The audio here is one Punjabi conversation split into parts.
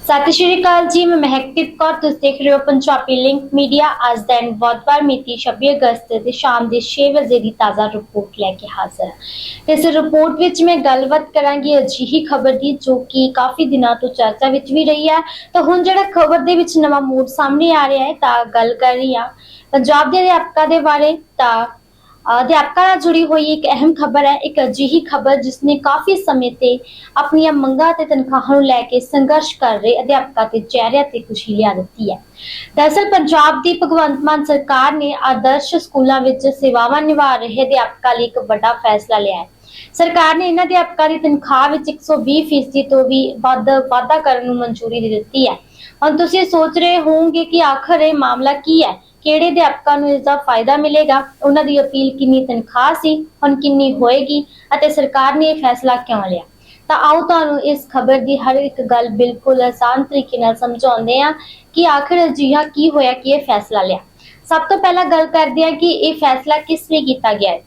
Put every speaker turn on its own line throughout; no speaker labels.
सत श्री अकाल जी। मैं महकदीप कौर, तुसीं देख रहे हो पंजाबी लिंक मीडिया। अज दिन बुधवार मिति 26 अगस्त की शाम के 6 बजे की ताज़ा रिपोर्ट लैके हाजिर है। इस रिपोर्ट विच मैं गलबात करांगी अजिही खबर की जो कि काफ़ी दिनों तो चर्चा विच भी रही है। तो हुण जिहड़ा खबर दे विच नवां मोड़ सामने आ रहा है, तां गल कर रही हां पंजाब दे अध्यापकां दे बारे। तां अध्यापकों ਨਾਲ जुड़ी हुई एक अहम खबर है। एक अजिही खबर जिसने काफी समय से अपनी मंगां ते तनख्वाहां नूं लैके संघर्ष कर रहे अध्यापकों के चेहरिਆਂ ते खुशी लिया दी है। दरअसल पंजाब की भगवंत मान सरकार ने आदर्श स्कूलों विच सेवावां निभा रहे अध्यापकों लई एक बड़ा फैसला लिया है। सरकार ने इन्हां अध्यापकों की तनख्वाह विच 120% तो भी वाधा करने नूं मंजूरी दे दी है। हुण तुसीं सोच रहे होवोगे कि आखिर ये मामला की है, किहड़े अध्यापकों नूं इसदा फायदा मिलेगा, उन्हां दी अपील किन्नी तनख्वाह सी, हुण किन्नी होएगी अते सरकार ने यह फैसला क्यों लिया। तो आओ तुहानूं इस खबर की हर एक गल बिल्कुल आसान तरीके नाल समझाउंदे हां कि आखिर अजिहा की होया कि यह फैसला लिया। सब तो पहला गल करदे हां कि यह फैसला किस लिए कीता गया है।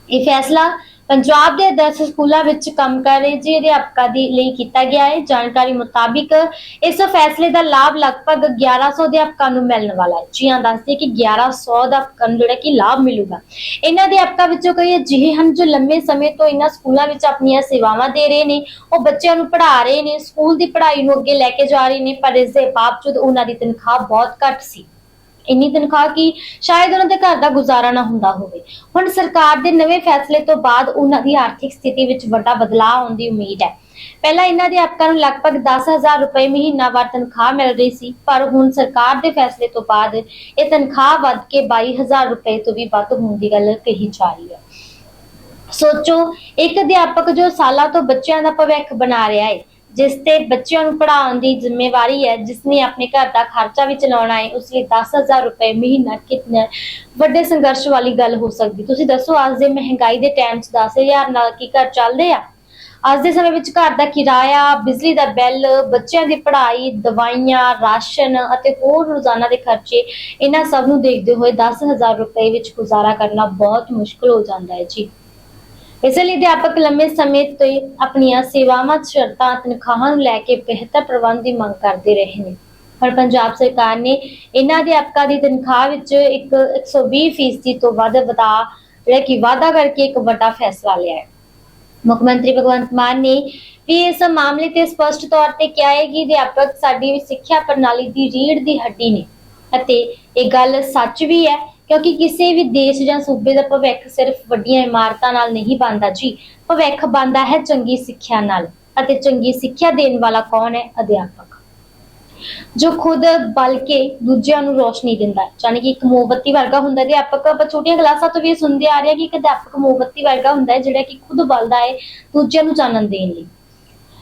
यह फैसला पंजाब के आदर्श स्कूलों में काम कर रहे जी अध्यापकों के लिए किया गया है। जानकारी मुताबिक इस फैसले का लाभ लगभग 1100 अध्यापकों को मिलने वाला है। जी हाँ, दस दिए कि 1100 अध्यापकों को जो लाभ मिलेगा। इन अध्यापकों विचों कई अजिहे हैं जो लंबे समय तो इन स्कूलों में अपन सेवावां दे रहे हैं, वो बच्चों को पढ़ा रहे हैं, स्कूल की पढ़ाई को अगे लैके जा रहे हैं, पर इसके बावजूद उन्होंने तनख्वाह बहुत घट सी। इन्नी तनख्वाह की शायद उन्होंने घर का गुजारा ना हुंदा होवे। हुण सरकार के नवे फैसले तो बाद उन्हां दी आर्थिक स्थिति विच वड्डा बदलाव आउण दी उम्मीद है। पहला इन्हां अध्यापकों नूं लगभग 10,000 रुपए महीनावार तनख्वाह मिल रही सी, पर हुण सरकार के फैसले तो बाद यह तनख्वाह वध के 22,000 रुपए तो भी वध होण दी गल कही जा रही है। सोचो, एक अध्यापक जो सालों तो बच्चों का भविख बना रहा है, जिसते बच्चों को पढ़ाने की जिम्मेवारी है, जिसने अपने घर का खर्चा भी चलाना है, उसलिए 10,000 रुपए महीना कितने बड़े संघर्ष वाली गल हो सकती। तुसीं दसो, अज दे महंगाई के टाइम 10,000 नाल की घर चलदे आ। अज के समय विच घर का किराया, बिजली का बिल, बच्चों की पढ़ाई, दवाइयां, राशन अते होर रोजाना के खर्चे, इन्हां सब नूं देखदे होए 10,000 रुपए विच गुजारा करना बहुत मुश्किल हो जाता है जी। इसलिए अध्यापक लंबे समय तो अपनी सेवावां शर्तां तनख्वाहां नूं लैके बेहतर प्रबंध की मंग करते रहे हैं। पर पंजाब सरकार ने इन्हां अध्यापकों की तनख्वाह विच 120% तो वध वाधा करके एक बड़ा फैसला लिया है। मुख्यमंत्री भगवंत मान ने भी इस मामले ते स्पष्ट तौर पर कहा है कि अध्यापक साडी सिक्ख्या प्रणाली की रीढ़ की हड्डी ने अते ये गल सच भी है, क्योंकि किसी भी देश या सूबे का भविख सिर्फ वड्डियां इमारतां नाल नहीं बनता जी। भविख बनता है चंगी सिक्ख्या नाल, अते चंगी सिक्ख्या देने वाला कौन है? अध्यापक, जो खुद बल के दूजिਆਂ ਨੂੰ रोशनी दिंदा है। यानी कि एक मोमबत्ती वर्गा हुंदा है अध्यापक। ਆਪਾਂ ਛੋਟੀਆਂ ਕਲਾਸਾਂ ਤੋਂ ਵੀ ਸੁਣਦੇ ਆ ਰਹੇ ਹਾਂ ਕਿ ਇੱਕ ਅਧਿਆਪਕ मोमबत्ती वर्गा हुंदा है ਜਿਹੜਾ कि खुद बलदा है दूजिਆਂ ਨੂੰ ਚਾਨਣ ਦੇਣ ਲਈ।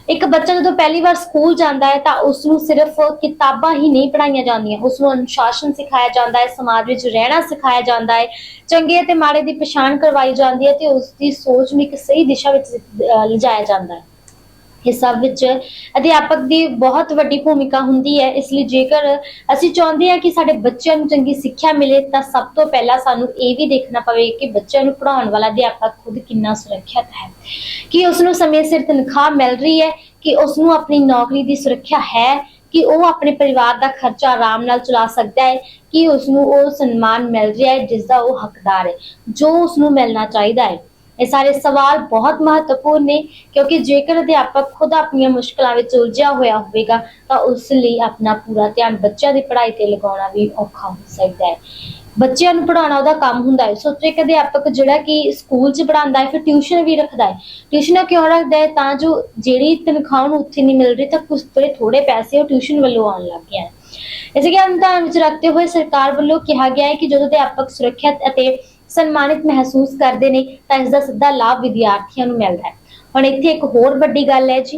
एक बच्चा जो पहली बार स्कूल जाता है तो उसनूं सिर्फ किताबां ही नहीं पढ़ाई जांदियां, उसनूं अनुशासन सिखाया जाता है, समाज विच रहना सिखाया जाता है, चंगे ते माड़े दी पछाण करवाई जाती है ते उसकी सोच में एक सही दिशा विच लिजाया जाता है। इस सब विच अध्यापक की बहुत वड्डी भूमिका हुंदी है। इसलिए जेकर असीं चाहुंदे हां कि साडे बच्चों नूं चंगी सिक्ख्या मिले तो सब तो पहला सानूं ये भी देखना पवे कि बच्चों नूं पढ़ाउण वाला अध्यापक खुद कितना सुरक्षित है, कि उसनूं समय सिर तनख्वाह मिल रही है, कि उसनूं अपनी नौकरी की सुरक्षा है, कि वो अपने परिवार का खर्चा आराम नाल चला सकता है, कि उसनूं वो सम्मान मिल रहा है जिसका वो हकदार है, जो उसनूं मिलना चाहिए है। ये सारे सवाल बहुत महत्वपूर्ण ने, क्योंकि जेकर अध्यापक खुद अपनी मुश्किलों में उलझिया होया होगा तो उस लिए अपना पूरा ध्यान बच्चों की पढ़ाई ते लगाना भी औखा हो सकता है। बच्चों को पढ़ाना उहदा काम हुंदा है। सोचो, एक अध्यापक जिहड़ा कि स्कूल च पढ़ांदा है, फिर ट्यूशन भी रखता है। ट्यूशन क्यों रखता है? तां जो जिहड़ी तनख्वाह उहनूं उत्थे नहीं मिल रही, तो कुछ थोड़े पैसे वो ट्यूशन वालों आउण लग गए हैं। इस गल ध्यान विच रखते हुए सरकार वालों कहा गया है कि जो अध्यापक सुरक्षित अते सम्मानित महसूस करते हैं तो इसका सीधा लाभ विद्यार्थियों को मिलता है। हुण इत्थे एक होर वड्डी गल है जी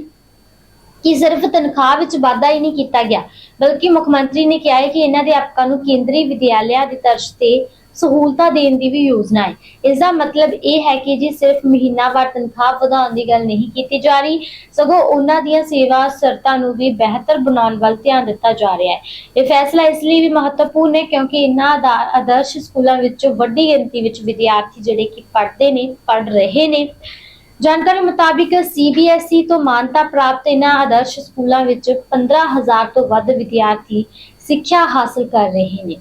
कि सिर्फ तनख्वाह विच वाधा ही नहीं किया गया, बल्कि मुख्यमंत्री ने कहा है कि इन्हां अध्यापकों को केंद्रीय विद्यालय की तर्ज ते सहूलतां देने की भी योजना है। इसका मतलब यह है कि जी सिर्फ महीनावार तनख्वाह वधाउण की गल नहीं की जा रही, सगों उन्हां दीयां सेवा शर्तां नूं भी बेहतर बनाउण वल ध्यान दिता जा रहा है। यह फैसला इसलिए भी महत्वपूर्ण है क्योंकि इन्हां आदर्श स्कूलों विच वड्डी गिनती विच विद्यार्थी जिहड़े कि पढ़ रहे ने ਜਾਣਕਾਰੀ ਮੁਤਾਬਿਕ ਸੀਬੀਐਸਈ ਤੋਂ ਮਾਨਤਾ ਪ੍ਰਾਪਤ ਇਹਨਾਂ ਆਦਰਸ਼ ਸਕੂਲਾਂ ਵਿੱਚ 15,000 ਤੋਂ ਵੱਧ ਵਿਦਿਆਰਥੀ ਸਿੱਖਿਆ ਹਾਸਲ ਕਰ ਰਹੇ ਨੇ।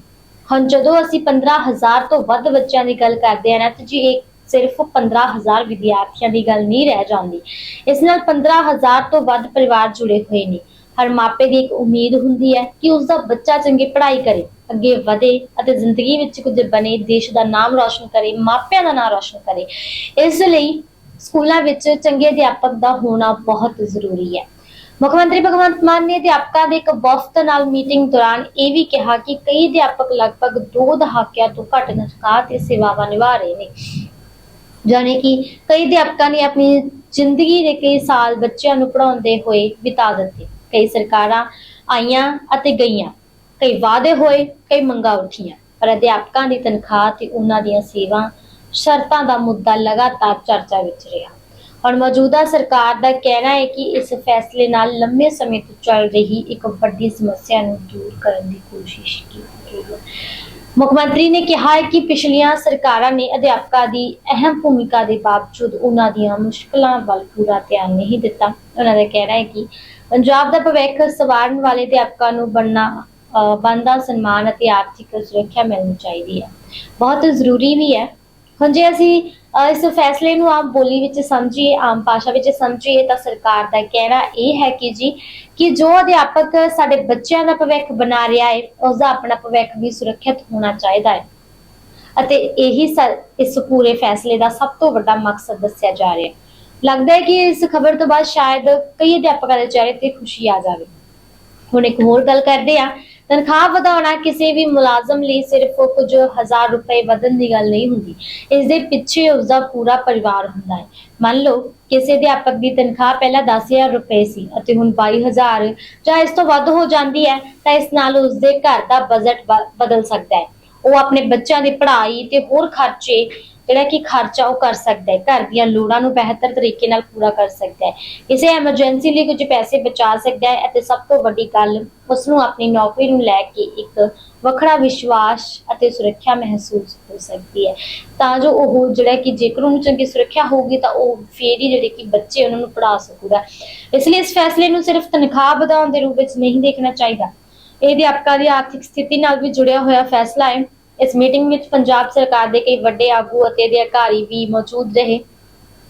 ਹੁਣ ਜਦੋਂ ਅਸੀਂ 15,000 ਤੋਂ ਵੱਧ ਬੱਚਿਆਂ ਦੀ ਗੱਲ ਕਰਦੇ ਹਾਂ ਨਾ ਤਾਂ ਜੀ ਇਹ ਸਿਰਫ 15,000 ਵਿਦਿਆਰਥੀਆਂ ਦੀ ਗੱਲ ਨਹੀਂ ਰਹਿ ਜਾਂਦੀ। ਇਸ ਨਾਲ 15,000 ਤੋਂ ਵੱਧ ਪਰਿਵਾਰ ਜੁੜੇ ਹੋਏ ਨੇ। ਹਰ ਮਾਪੇ ਦੀ ਇੱਕ ਉਮੀਦ ਹੁੰਦੀ ਹੈ ਕਿ ਉਸ ਦਾ ਬੱਚਾ ਚੰਗੀ ਪੜ੍ਹਾਈ ਕਰੇ, ਅੱਗੇ ਵਧੇ ਅਤੇ ਜ਼ਿੰਦਗੀ ਵਿੱਚ ਕੁਝ ਬਣੇ, ਦੇਸ਼ ਦਾ ਨਾਮ ਰੌਸ਼ਨ ਕਰੇ, ਮਾਪਿਆਂ ਦਾ ਨਾਮ ਰੌਸ਼ਨ ਕਰੇ। ਇਸ ਲਈ ਸਕੂਲਾਂ ਵਿੱਚ ਚੰਗੇ ਅਧਿਆਪਕ ਦਾ ਹੋਣਾ ਬਹੁਤ ਜ਼ਰੂਰੀ ਹੈ। ਮੁੱਖ ਮੰਤਰੀ ਭਗਵੰਤ ਮਾਨ ਨੇ ਅਧਿਆਪਕਾਂ ਦੇ ਇੱਕ ਵਫਦ ਨਾਲ ਮੀਟਿੰਗ ਦੌਰਾਨ ਇਹ ਵੀ ਕਿਹਾ ਕਿ ਕਈ ਅਧਿਆਪਕ ਲਗਭਗ 2 ਦਹਾਕਿਆਂ ਤੋਂ ਘੱਟ ਤਨਖਾਹ ਤੇ ਸੇਵਾਵਾਂ ਨਿਭਾ ਰਹੇ ਨੇ। ਜਾਣੇ ਕਿ ਕਈ ਅਧਿਆਪਕਾਂ ਨੇ ਆਪਣੀ ਜ਼ਿੰਦਗੀ ਦੇ ਕਈ ਸਾਲ ਬੱਚਿਆਂ ਨੂੰ ਪੜ੍ਹਾਉਂਦੇ ਹੋਏ ਬਿਤਾ ਦਿੱਤੇ। ਕਈ ਸਰਕਾਰਾਂ ਆਈਆਂ ਅਤੇ ਗਈਆਂ, ਕਈ ਵਾਅਦੇ ਹੋਏ, ਕਈ ਮੰਗਾਂ ਉੱਠੀਆਂ, ਪਰ ਅਧਿਆਪਕਾਂ ਦੀ ਤਨਖਾਹ ਤੇ ਉਹਨਾਂ ਦੀਆਂ ਸੇਵਾ ਸ਼ਰਤਾਂ ਦਾ ਮੁੱਦਾ ਲਗਾਤਾਰ ਚਰਚਾ ਵਿੱਚ ਰਿਹਾ। ਹੁਣ ਮੌਜੂਦਾ ਸਰਕਾਰ ਦਾ ਕਹਿਣਾ ਹੈ ਕਿ ਇਸ ਫੈਸਲੇ ਨਾਲ ਲੰਮੇ ਸਮੇਂ ਤੋਂ ਚੱਲ ਰਹੀ ਇੱਕ ਵੱਡੀ ਸਮੱਸਿਆ ਨੂੰ ਦੂਰ ਕਰਨ ਦੀ ਕੋਸ਼ਿਸ਼ ਕੀਤੀ ਗਈ ਹੈ। ਮੁੱਖ ਮੰਤਰੀ ਨੇ ਕਿਹਾ ਹੈ ਕਿ ਪਿਛਲੀਆਂ ਸਰਕਾਰਾਂ ਨੇ ਅਧਿਆਪਕਾਂ ਦੀ ਅਹਿਮ ਭੂਮਿਕਾ ਦੇ ਬਾਵਜੂਦ ਉਹਨਾਂ ਦੀਆਂ ਮੁਸ਼ਕਲਾਂ ਵੱਲ ਪੂਰਾ ਧਿਆਨ ਨਹੀਂ ਦਿੱਤਾ। ਉਹਨਾਂ ਦਾ ਕਹਿਣਾ ਹੈ ਕਿ ਪੰਜਾਬ ਦਾ ਭਵਿੱਖ ਸਵਾਰਨ ਵਾਲੇ ਅਧਿਆਪਕਾਂ ਨੂੰ ਬਣਦਾ ਸਨਮਾਨ ਅਤੇ ਆਰਥਿਕ ਸੁਰੱਖਿਆ ਮਿਲਣੀ ਚਾਹੀਦੀ ਹੈ। ਬਹੁਤ ਜ਼ਰੂਰੀ ਵੀ ਹੈ। ਹੁਣ ਜੇ ਅਸੀਂ ਇਸ ਫੈਸਲੇ ਨੂੰ ਆਮ ਬੋਲੀ ਵਿੱਚ ਸਮਝੀਏ, ਆਮ ਭਾਸ਼ਾ ਵਿੱਚ ਸਮਝੀਏ ਤਾਂ ਸਰਕਾਰ ਦਾ ਕਹਿਣਾ ਇਹ ਹੈ ਕਿ ਜੋ ਅਧਿਆਪਕ ਸਾਡੇ ਬੱਚਿਆਂ ਦਾ ਭਵਿੱਖ ਬਣਾ ਰਿਹਾ ਹੈ ਉਸ ਦਾ ਆਪਣਾ ਭਵਿੱਖ ਵੀ ਸੁਰੱਖਿਅਤ ਹੋਣਾ ਚਾਹੀਦਾ ਹੈ ਅਤੇ ਇਹੀ ਇਸ ਪੂਰੇ ਫੈਸਲੇ ਦਾ ਸਭ ਤੋਂ ਵੱਡਾ ਮਕਸਦ ਦੱਸਿਆ ਜਾ ਰਿਹਾ ਹੈ। ਲੱਗਦਾ ਹੈ ਕਿ ਇਸ ਖਬਰ ਤੋਂ ਬਾਅਦ ਸ਼ਾਇਦ ਕਈ ਅਧਿਆਪਕਾਂ ਦੇ ਚਿਹਰੇ ਤੇ ਖੁਸ਼ੀ ਆ ਜਾਵੇ। ਹੁਣ ਇੱਕ ਹੋਰ ਗੱਲ ਕਰਦੇ ਆ। ਤਨਖਾਹ ਵਧਾਉਣਾ ਕਿਸੇ ਵੀ ਮੁਲਾਜ਼ਮ ਲਈ ਸਿਰਫ ਕੁਝ ਹਜ਼ਾਰ ਰੁਪਏ ਵਧਣ ਦੀ ਗੱਲ ਨਹੀਂ ਹੁੰਦੀ। ਇਸ ਦੇ ਪਿੱਛੇ ਉਸ ਦਾ ਪੂਰਾ ਪਰਿਵਾਰ ਹੁੰਦਾ ਹੈ। ਮੰਨ ਲਓ ਕਿਸੇ ਅਧਿਆਪਕ ਦੀ ਤਨਖਾਹ ਪਹਿਲਾਂ 10,000 ਰੁਪਏ ਸੀ ਅਤੇ ਹੁਣ 22,000 ਜਾਂ ਇਸ ਤੋਂ ਵੱਧ ਹੋ ਜਾਂਦੀ ਹੈ ਤਾਂ ਇਸ ਨਾਲ ਉਸ ਦੇ ਘਰ ਦਾ ਬਜਟ ਬਦਲ ਸਕਦਾ ਹੈ। ਉਹ ਆਪਣੇ ਬੱਚਿਆਂ ਦੀ ਪੜ੍ਹਾਈ ਤੇ ਹੋਰ ਖਰਚੇ ਖਰਚਾ ਉਹ ਕਰ ਸਕਦਾ ਹੈ, ਘਰ ਦੀਆਂ ਲੋੜਾਂ ਨੂੰ ਬਿਹਤਰ ਤਰੀਕੇ ਨਾਲ ਪੂਰਾ ਕਰ ਸਕਦਾ ਹੈ, ਕਿਸੇ ਐਮਰਜੈਂਸੀ ਲਈ ਕੁਝ ਪੈਸੇ ਬਚਾ ਸਕਦਾ ਹੈ ਅਤੇ ਸਭ ਤੋਂ ਵੱਡੀ ਗੱਲ ਉਸ ਨੂੰ ਆਪਣੀ ਨੌਕਰੀ ਨੂੰ ਲੈ ਕੇ ਇੱਕ ਵੱਖਰਾ ਵਿਸ਼ਵਾਸ ਅਤੇ ਸੁਰੱਖਿਆ ਮਹਿਸੂਸ ਹੋ ਸਕਦੀ ਹੈ। ਤਾਂ ਜੋ ਉਹ ਜੇਕਰ ਉਹਨੂੰ ਚੰਗੀ ਸੁਰੱਖਿਆ ਹੋਊਗੀ ਤਾਂ ਉਹ ਫੇਰ ਹੀ ਬੱਚੇ ਉਹਨਾਂ ਨੂੰ ਪੜ੍ਹਾ ਸਕੂਗਾ। ਇਸ ਲਈ ਇਸ ਫੈਸਲੇ ਨੂੰ ਸਿਰਫ ਤਨਖਾਹ ਵਧਾਉਣ ਦੇ ਰੂਪ ਵਿੱਚ ਨਹੀਂ ਦੇਖਣਾ ਚਾਹੀਦਾ। ਇਹ ਅਧਿਆਪਕਾਂ ਦੀ ਆਰਥਿਕ ਸਥਿਤੀ ਨਾਲ ਵੀ ਜੁੜਿਆ ਹੋਇਆ ਫੈਸਲਾ ਹੈ। ਇਸ ਮੀਟਿੰਗ ਵਿੱਚ ਪੰਜਾਬ ਸਰਕਾਰ ਦੇ ਕਈ ਵੱਡੇ ਆਗੂ ਅਤੇ ਅਧਿਕਾਰੀ ਵੀ ਮੌਜੂਦ ਰਹੇ।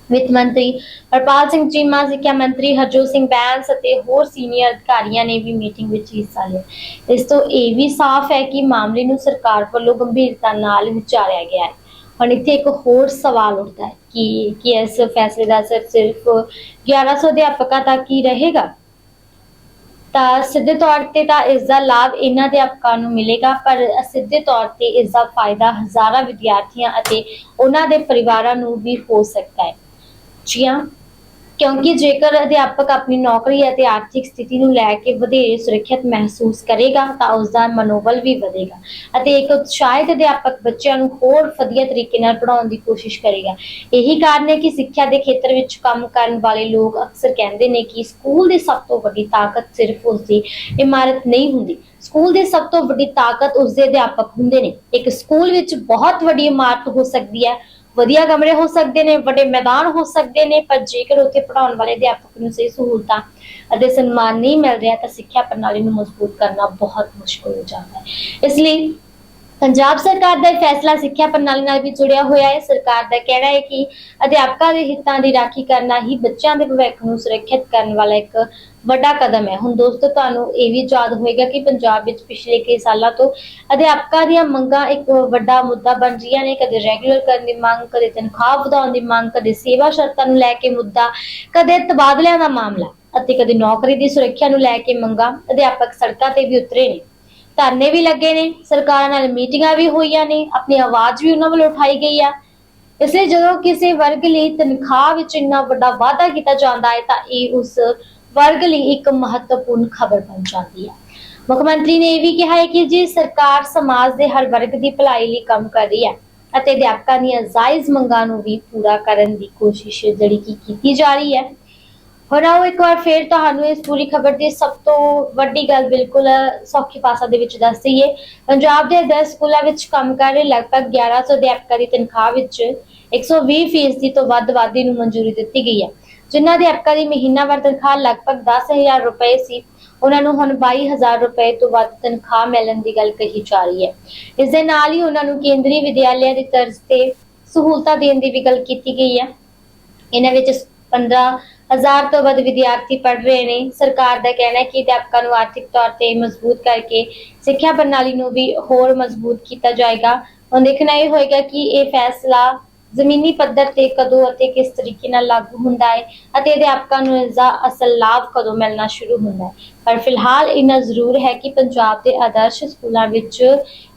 ਵਿੱਤ ਮੰਤਰੀ ਹਰਪਾਲ ਸਿੰਘ ਚੀਮਾ, ਸਿੱਖਿਆ ਮੰਤਰੀ ਹਰਜੋਤ ਸਿੰਘ ਬੈਂਸ ਅਤੇ ਹੋਰ ਸੀਨੀਅਰ ਅਧਿਕਾਰੀਆਂ ਨੇ ਵੀ ਮੀਟਿੰਗ ਵਿੱਚ ਹਿੱਸਾ ਲਿਆ। ਇਸ ਤੋਂ ਇਹ ਵੀ ਸਾਫ਼ ਹੈ ਕਿ ਮਾਮਲੇ ਨੂੰ ਸਰਕਾਰ ਵੱਲੋਂ ਗੰਭੀਰਤਾ ਨਾਲ ਵਿਚਾਰਿਆ ਗਿਆ ਹੈ। ਹੁਣ ਇੱਥੇ ਇੱਕ ਹੋਰ ਸਵਾਲ ਉੱਠਦਾ ਹੈ ਕਿ ਇਸ ਫੈਸਲੇ ਦਾ ਅਸਰ ਸਿਰਫ 1100 ਅਧਿਆਪਕਾਂ ਤੱਕ ਹੀ ਰਹੇਗਾ। ਤਾਂ ਸਿੱਧੇ ਤੌਰ ਤੇ ਤਾਂ ਇਸ ਦਾ ਲਾਭ ਇਹਨਾਂ ਅਧਿਆਪਕਾਂ ਨੂੰ ਮਿਲੇਗਾ, ਪਰ ਅਸਿੱਧੇ ਤੌਰ ਤੇ ਇਸ ਦਾ ਫਾਇਦਾ ਹਜ਼ਾਰਾਂ ਵਿਦਿਆਰਥੀਆਂ ਅਤੇ ਉਹਨਾਂ ਦੇ ਪਰਿਵਾਰਾਂ ਨੂੰ ਵੀ ਹੋ ਸਕਦਾ ਹੈ। ਜੀ ਹਾਂ, ਕਿਉਂਕਿ ਜੇਕਰ ਅਧਿਆਪਕ ਆਪਣੀ ਨੌਕਰੀ ਅਤੇ ਆਰਥਿਕ ਸਥਿਤੀ ਨੂੰ ਲੈ ਕੇ ਵਧੇਰੇ ਸੁਰੱਖਿਅਤ ਮਹਿਸੂਸ ਕਰੇਗਾ ਤਾਂ ਉਸ ਦਾ ਮਨੋਬਲ ਵੀ ਵਧੇਗਾ ਅਤੇ ਇੱਕ ਉਤਸ਼ਾਹਿਤ ਅਧਿਆਪਕ ਬੱਚਿਆਂ ਨੂੰ ਹੋਰ ਵਧੀਆ ਤਰੀਕੇ ਨਾਲ ਪੜ੍ਹਾਉਣ ਦੀ ਕੋਸ਼ਿਸ਼ ਕਰੇਗਾ। ਇਹੀ ਕਾਰਨ ਹੈ ਕਿ ਸਿੱਖਿਆ ਦੇ ਖੇਤਰ ਵਿੱਚ ਕੰਮ ਕਰਨ ਵਾਲੇ ਲੋਕ ਅਕਸਰ ਕਹਿੰਦੇ ਨੇ ਕਿ ਸਕੂਲ ਦੀ ਸਭ ਤੋਂ ਵੱਡੀ ਤਾਕਤ ਸਿਰਫ ਉਸ ਦੀ ਇਮਾਰਤ ਨਹੀਂ ਹੁੰਦੀ, ਸਕੂਲ ਦੀ ਸਭ ਤੋਂ ਵੱਡੀ ਤਾਕਤ ਉਸ ਦੇ ਅਧਿਆਪਕ ਹੁੰਦੇ ਨੇ। ਇੱਕ ਸਕੂਲ ਵਿੱਚ ਬਹੁਤ ਵੱਡੀ ਇਮਾਰਤ ਹੋ ਸਕਦੀ ਹੈ, ਵਧੀਆ ਕਮਰੇ ਹੋ ਸਕਦੇ ਨੇ, ਵੱਡੇ ਮੈਦਾਨ ਹੋ ਸਕਦੇ ਨੇ, ਪਰ ਜੇਕਰ ਉੱਥੇ ਪੜ੍ਹਾਉਣ ਵਾਲੇ ਅਧਿਆਪਕ ਨੂੰ ਸਹੀ ਸਹੂਲਤਾਂ ਅਤੇ ਸਨਮਾਨ ਨਹੀਂ ਮਿਲ ਰਿਹਾ ਤਾਂ ਸਿੱਖਿਆ ਪ੍ਰਣਾਲੀ ਨੂੰ ਮਜ਼ਬੂਤ ਕਰਨਾ ਬਹੁਤ ਮੁਸ਼ਕਲ ਹੋ ਜਾਂਦਾ ਹੈ। ਇਸ ਲਈ ਪੰਜਾਬ ਸਰਕਾਰ ਦਾ ਇਹ ਫੈਸਲਾ ਸਿੱਖਿਆ ਪ੍ਰਣਾਲੀ ਨਾਲ ਵੀ ਜੁੜਿਆ ਹੋਇਆ ਹੈ। ਸਰਕਾਰ ਦਾ ਕਹਿਣਾ ਹੈ ਕਿ ਅਧਿਆਪਕਾਂ ਦੇ ਹਿੱਤਾਂ ਦੀ ਰਾਖੀ ਕਰਨਾ ਹੀ ਬੱਚਿਆਂ ਦੇ ਭਵਿੱਖ ਨੂੰ ਸੁਰੱਖਿਅਤ ਕਰਨ ਵਾਲਾ ਇੱਕ ਵੱਡਾ ਕਦਮ ਹੈ। ਹੁਣ ਦੋਸਤੋ, ਤੁਹਾਨੂੰ ਇਹ ਵੀ ਯਾਦ ਹੋਏਗਾ ਕਿ ਪੰਜਾਬ ਵਿੱਚ ਪਿਛਲੇ ਕਈ ਸਾਲਾਂ ਤੋਂ ਅਧਿਆਪਕਾਂ ਦੀਆਂ ਮੰਗਾਂ ਇੱਕ ਵੱਡਾ ਮੁੱਦਾ ਬਣ ਰਹੀਆਂ ਨੇ। ਕਦੇ ਰੈਗੂਲਰ ਕਰਨ ਦੀ ਮੰਗ, ਕਦੇ ਤਨਖਾਹ ਵਧਾਉਣ ਦੀ ਮੰਗ, ਕਦੇ ਸੇਵਾ ਸ਼ਰਤਾਂ ਨੂੰ ਲੈ ਕੇ ਮੁੱਦਾ, ਕਦੇ ਤਬਾਦਲਿਆਂ ਦਾ ਮਾਮਲਾ ਅਤੇ ਕਦੇ ਨੌਕਰੀ ਦੀ ਸੁਰੱਖਿਆ ਨੂੰ ਲੈ ਕੇ ਮੰਗਾਂ। ਅਧਿਆਪਕ ਸੜਕਾਂ ਤੇ ਵੀ ਉਤਰੇ ਨੇ, ਧਰਨੇ ਵੀ ਲੱਗੇ ਨੇ, ਸਰਕਾਰਾਂ ਨਾਲ ਮੀਟਿੰਗਾਂ ਵੀ ਹੋਈਆਂ ਨੇ, ਆਪਣੀ ਆਵਾਜ਼ ਵੀ ਉਹਨਾਂ ਵੱਲੋਂ ਉਠਾਈ ਗਈ ਆ। ਇਸ ਲਈ ਜਦੋਂ ਕਿਸੇ ਵਰਗ ਲਈ ਤਨਖਾਹ ਵਿੱਚ ਇੰਨਾ ਵੱਡਾ ਵਾਅਦਾ ਕੀਤਾ ਜਾਂਦਾ ਹੈ ਤਾਂ ਇਹ ਉਸ ਵਰਗ ਲਈ ਇੱਕ ਮਹੱਤਵਪੂਰਨ ਖਬਰ ਬਣ ਜਾਂਦੀ ਹੈ। ਮੁੱਖ ਮੰਤਰੀ ਨੇ ਇਹ ਵੀ ਕਿਹਾ ਹੈ ਕਿ ਜੇ ਸਰਕਾਰ ਸਮਾਜ ਦੇ ਹਰ ਵਰਗ ਦੀ ਭਲਾਈ ਲਈ ਕੰਮ ਕਰ ਰਹੀ ਹੈ ਅਤੇ ਅਧਿਆਪਕਾਂ ਦੀਆਂ ਜਾਇਜ਼ ਮੰਗਾਂ ਨੂੰ ਵੀ ਪੂਰਾ ਕਰਨ ਦੀ ਕੋਸ਼ਿਸ਼ ਕੀਤੀ ਜਾ ਰਹੀ ਹੈ। और आओ एक बार फिर ਤੁਹਾਨੂੰ ਇਸ ਪੂਰੀ ਖਬਰ ਦੀ ਸਭ ਤੋਂ ਵੱਡੀ ਗੱਲ ਬਿਲਕੁਲ ਸੌਖੀ ਭਾਸ਼ਾ ਦੇ ਵਿੱਚ ਦੱਸ ਦਈਏ। ਪੰਜਾਬ ਦੇ 10 ਸਕੂਲਾਂ ਵਿੱਚ ਕੰਮ ਕਰ ਰਹੇ ਲਗਭਗ 1100 ਅਧਿਆਪਕਾਂ ਦੀ ਤਨਖਾਹ ਵਿੱਚ 120% ਤੋਂ ਵੱਧ ਵਾਧੇ ਨੂੰ ਮਨਜ਼ੂਰੀ ਦਿੱਤੀ ਗਈ ਹੈ। ਜਿਨ੍ਹਾਂ ਅਧਿਆਪਕਾਂ ਦੀ ਮਹੀਨਾਵਾਰ ਤਨਖਾਹ ਲਗਭਗ 10,000 ਰੁਪਏ ਸੀ, ਉਹਨਾਂ ਨੂੰ ਹੁਣ 22,000 ਰੁਪਏ ਤੋਂ ਵੱਧ ਤਨਖਾਹ ਮਿਲਣ ਦੀ ਗੱਲ ਕਹੀ ਜਾ ਰਹੀ ਹੈ। ਇਸ ਦੇ ਨਾਲ ਹੀ ਉਹਨਾਂ ਨੂੰ ਕੇਂਦਰੀ ਵਿਦਿਆਲਿਆਂ ਦੀ ਤਰਜ਼ ਤੇ ਸਹੂਲਤਾਂ ਦੇਣ ਦੀ ਵੀ ਗੱਲ ਕੀਤੀ ਗਈ ਹੈ। ਇਹਨਾਂ ਵਿੱਚ 15,000 ਤੋਂ ਵੱਧ ਵਿਦਿਆਰਥੀ ਪੜ੍ਹ ਰਹੇ ਨੇ। ਸਰਕਾਰ ਦਾ ਕਹਿਣਾ ਹੈ ਕਿ ਅਧਿਆਪਕਾਂ ਨੂੰ ਆਰਥਿਕ ਤੌਰ ਤੇ ਮਜ਼ਬੂਤ ਕਰਕੇ ਸਿੱਖਿਆ ਪ੍ਰਣਾਲੀ ਨੂੰ ਵੀ ਹੋਰ ਮਜ਼ਬੂਤ ਕੀਤਾ ਜਾਏਗਾ। ਹੁਣ ਦੇਖਣਾ ਇਹ ਹੋਏਗਾ ਕਿ ਇਹ ਫੈਸਲਾ ਜ਼ਮੀਨੀ ਪੱਧਰ ਤੇ ਕਦੋਂ ਅਤੇ ਕਿਸ ਤਰੀਕੇ ਨਾਲ ਲਾਗੂ ਹੁੰਦਾ ਹੈ ਅਤੇ ਅਧਿਆਪਕਾਂ ਨੂੰ ਇਸ ਦਾ ਅਸਲ ਲਾਭ ਕਦੋਂ ਮਿਲਣਾ ਸ਼ੁਰੂ ਹੁੰਦਾ ਹੈ। ਪਰ ਫਿਲਹਾਲ ਇੰਨਾ ਜ਼ਰੂਰ ਹੈ ਕਿ ਪੰਜਾਬ ਦੇ ਆਦਰਸ਼ ਸਕੂਲਾਂ ਵਿੱਚ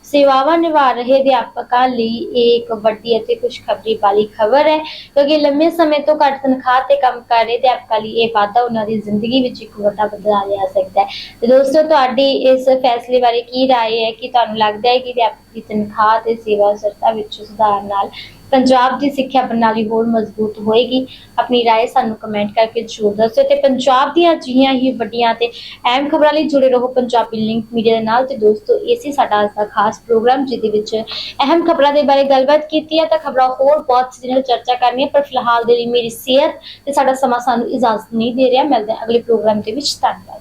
ਸੇਵਾਵਾਂ ਨਿਭਾ ਰਹੇ ਅਧਿਆਪਕਾਂ ਲਈ ਇਹ ਇੱਕ ਵੱਡੀ ਅਤੇ ਖੁਸ਼ਖਬਰੀ ਵਾਲੀ ਖਬਰ ਹੈ, ਕਿਉਂਕਿ ਲੰਮੇ ਸਮੇਂ ਤੋਂ ਘੱਟ ਤਨਖਾਹ ਤੇ ਕੰਮ ਕਰ ਰਹੇ ਅਧਿਆਪਕਾਂ ਲਈ ਇਹ ਵਾਧਾ ਉਹਨਾਂ ਦੀ ਜ਼ਿੰਦਗੀ ਵਿੱਚ ਇੱਕ ਵੱਡਾ ਬਦਲਾਅ ਲਿਆ ਸਕਦਾ ਹੈ। ਤੇ ਦੋਸਤੋ, ਤੁਹਾਡੀ ਇਸ ਫੈਸਲੇ ਬਾਰੇ ਕੀ ਰਾਏ ਹੈ? ਕਿ ਤੁਹਾਨੂੰ ਲੱਗਦਾ ਹੈ ਕਿ ਅਧਿਆਪਕ ਦੀ ਤਨਖਾਹ ਤੇ ਸੇਵਾ ਸਰਤਾ ਵਿੱਚ ਸੁਧਾਰ ਨਾਲ ਪੰਜਾਬ ਦੀ ਸਿੱਖਿਆ ਪ੍ਰਣਾਲੀ ਹੋਰ ਮਜ਼ਬੂਤ ਹੋਏਗੀ? ਆਪਣੀ ਰਾਏ ਸਾਨੂੰ ਕਮੈਂਟ ਕਰਕੇ ਜ਼ਰੂਰ ਦੱਸੋ ਤੇ ਪੰਜਾਬ ਦੀਆਂ ਅਜਿਹੀਆਂ ਹੀ ਵੱਡੀਆਂ ਤੇ ਅਹਿਮ ਖਬਰਾਂ ਲਈ ਜੁੜੇ ਰਹੋ ਪੰਜਾਬੀ ਲਿੰਕ ਮੀਡੀਆ ਦੇ ਨਾਲ। ਤੇ ਦੋਸਤੋ, ਇਸੇ ਸਾਡਾ ਅੱਜ ਦਾ ਖਾਸ ਪ੍ਰੋਗਰਾਮ ਜਿਹਦੇ ਵਿੱਚ ਅਹਿਮ ਖਬਰਾਂ ਦੇ ਬਾਰੇ ਗੱਲਬਾਤ ਕੀਤੀ ਹੈ। ਤਾਂ ਖਬਰਾਂ ਹੋਰ ਬਹੁਤ ਸੀ ਜਿਹਨਾਂ ਚਰਚਾ ਕਰਨੀ ਹੈ, ਪਰ ਫਿਲਹਾਲ ਦੇ ਲਈ ਮੇਰੀ ਸਿਹਤ ਤੇ ਸਾਡਾ ਸਮਾਂ ਸਾਨੂੰ ਇਜਾਜ਼ਤ ਨਹੀਂ ਦੇ ਰਿਹਾ। ਮਿਲਦੇ ਹਾਂ ਅਗਲੇ ਪ੍ਰੋਗਰਾਮ ਦੇ ਵਿੱਚ। ਧੰਨਵਾਦ।